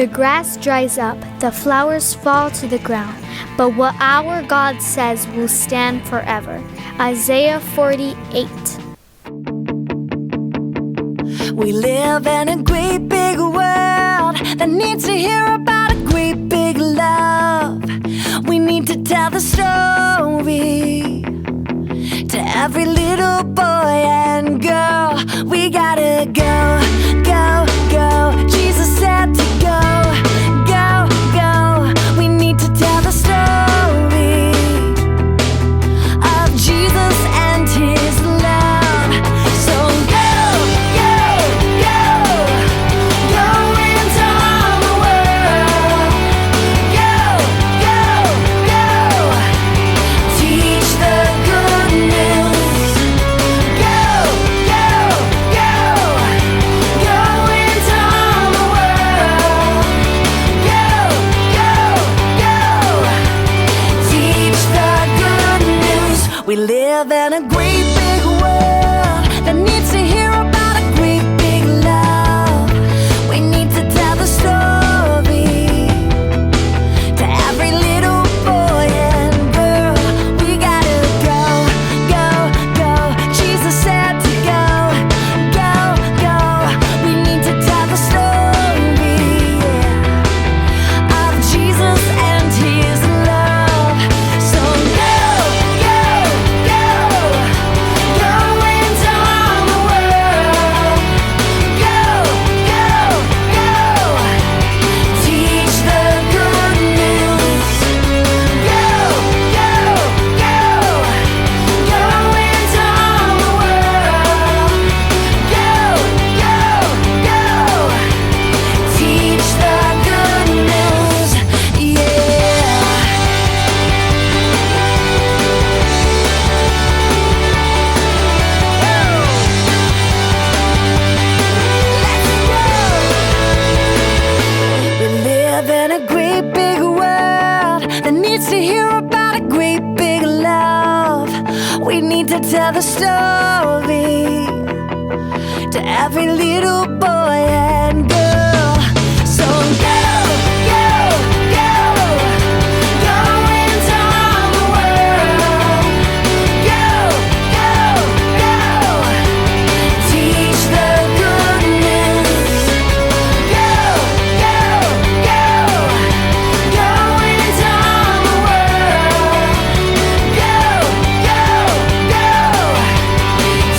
The grass dries up, the flowers fall to the ground, but what our God says will stand forever. Isaiah 48. We live in a great big world that needs to hear about a great big love. We need to tell the story to every little boy and girl. We gotta go, go, go. Jesus said to go, go, go. We need to tell the story of Jesus and his love. So go, go, go. Go into all the world. Go, go, go. Teach the good news. Go, go, go. Go into all the world. Go, go, go. Teach the good news. We live in a great big world that needs to hear about a great big love. We need to tell the story to every little boy and girl. We gotta go, go, go. Jesus said to go, go, go. We need to tell the story, yeah, of Jesus and his love. So go, go, go. Go into all the world. Go, go, go. Teach the good news. Go, go, go. Go into all the world. Go, go, go. Teach the good news, yeah. We live in a great big world that needs to hear about a great big love. We need to tell the story to every little boy and girl. So go, go, go. Go into all the world. Go, go, go. Teach the good news. Go, go, go. Go into all the world. Go, go, go.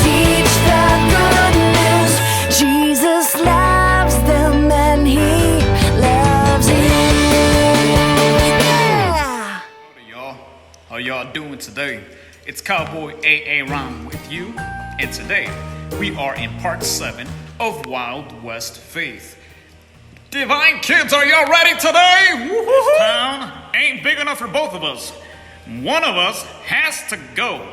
Teach the good news. Jesus loves them and he loves you. Yeah. Howdy, y'all. How y'all doing today? It's Cowboy A.A. Ron with you, and today we are in part 7 of Wild West Faith. Divine kids, are y'all ready today? This town ain't big enough for both of us. One of us has to go.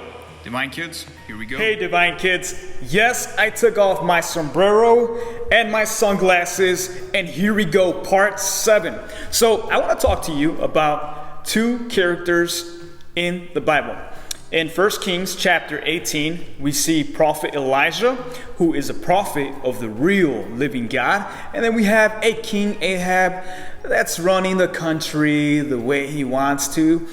Divine kids, here we go. Hey Divine Kids, yes, I took off my sombrero and my sunglasses, and here we go, part 7. So I want to talk to you about two characters in the Bible. In 1 Kings chapter 18, we see Prophet Elijah, who is a prophet of the real living God. And then we have a King Ahab that's running the country the way he wants to.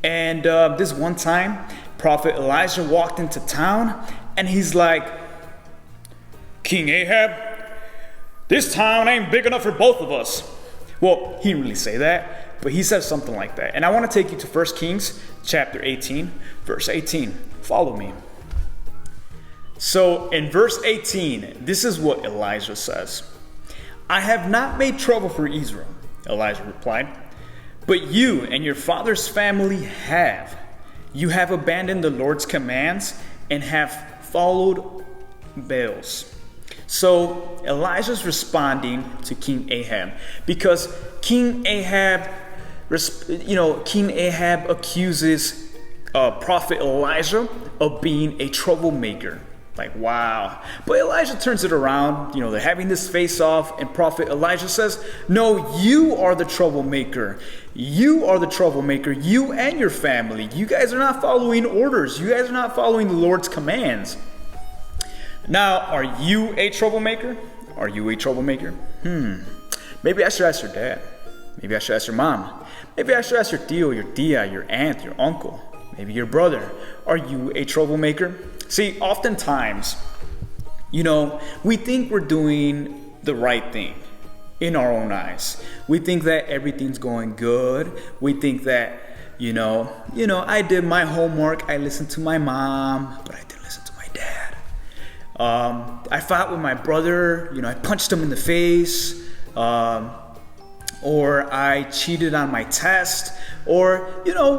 And this one time, Prophet Elijah walked into town and he's like, King Ahab, this town ain't big enough for both of us. Well, he didn't really say that, but he says something like that. And I want to take you to 1 Kings chapter 18, verse 18. Follow me. So in verse 18, this is what Elijah says. I have not made trouble for Israel, Elijah replied, but you and your father's family have. You have abandoned the Lord's commands and have followed Baals. So Elijah's responding to King Ahab because King Ahab accuses Prophet Elijah of being a troublemaker. Like, wow. But Elijah turns it around. They're having this face off, and Prophet Elijah says, no, you are the troublemaker. You are the troublemaker. You and your family. You guys are not following orders. You guys are not following the Lord's commands. Now, are you a troublemaker? Are you a troublemaker? Maybe I should ask your dad. Maybe I should ask your mom. Maybe I should ask your tío, your tía, your aunt, your uncle. Maybe your brother. Are you a troublemaker? See, oftentimes, we think we're doing the right thing in our own eyes. We think that everything's going good. We think that, I did my homework. I listened to my mom, but I didn't listen to my dad. I fought with my brother. I punched him in the face. Or I cheated on my test. Or,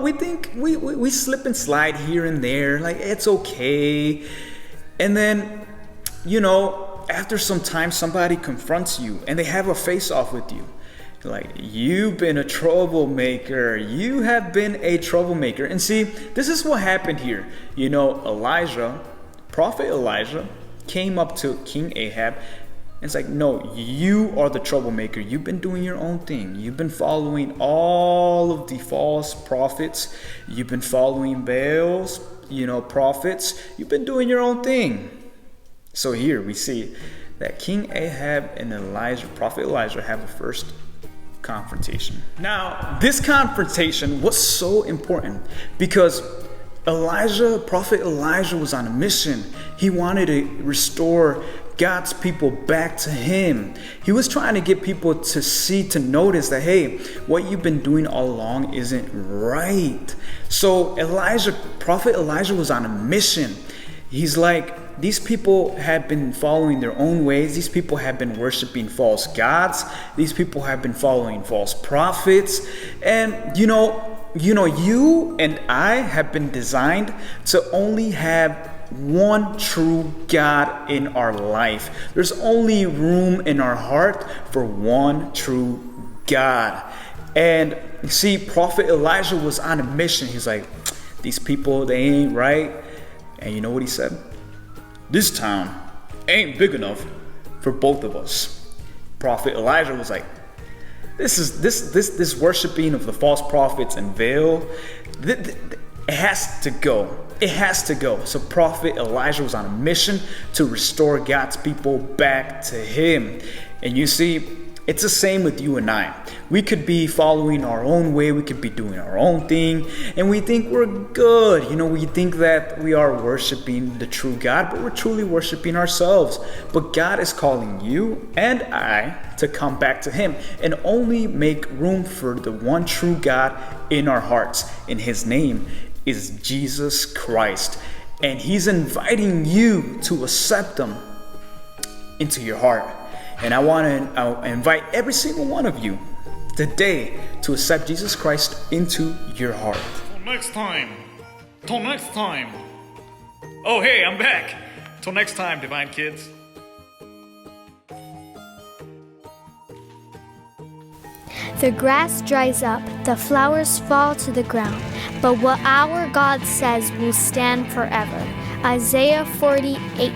we think we slip and slide here and there. Like, it's okay. And then, after some time, somebody confronts you and they have a face-off with you. Like, you've been a troublemaker. You have been a troublemaker. And see, this is what happened here. Prophet Elijah came up to King Ahab and it's like, no, you are the troublemaker. You've been doing your own thing. You've been following all of the false prophets. You've been following Baal's, prophets. You've been doing your own thing. So here we see that King Ahab and Prophet Elijah have the first confrontation. Now, this confrontation was so important because Prophet Elijah was on a mission. He wanted to restore God's people back to him. He was trying to get people to notice that, hey, what you've been doing all along isn't right. So Prophet Elijah was on a mission. He's like, these people have been following their own ways. These people have been worshiping false gods. These people have been following false prophets. And you and I have been designed to only have one true God in our life. There's only room in our heart for one true God. And you see, Prophet Elijah was on a mission. He's like, these people, they ain't right. And you know what he said? This town ain't big enough for both of us. Prophet Elijah was like, this worshiping of the false prophets and Baal, it has to go. It has to go. So Prophet Elijah was on a mission to restore God's people back to him. And you see, it's the same with you and I. We could be following our own way. We could be doing our own thing. And we think we're good. We think that we are worshiping the true God, but we're truly worshiping ourselves. But God is calling you and I to come back to him and only make room for the one true God in our hearts. And his name is Jesus Christ. And he's inviting you to accept him into your heart. And I want to invite every single one of you today to accept Jesus Christ into your heart. Till next time. Oh, hey, I'm back. Till next time, Divine Kids. The grass dries up, the flowers fall to the ground, but what our God says will stand forever. Isaiah 48.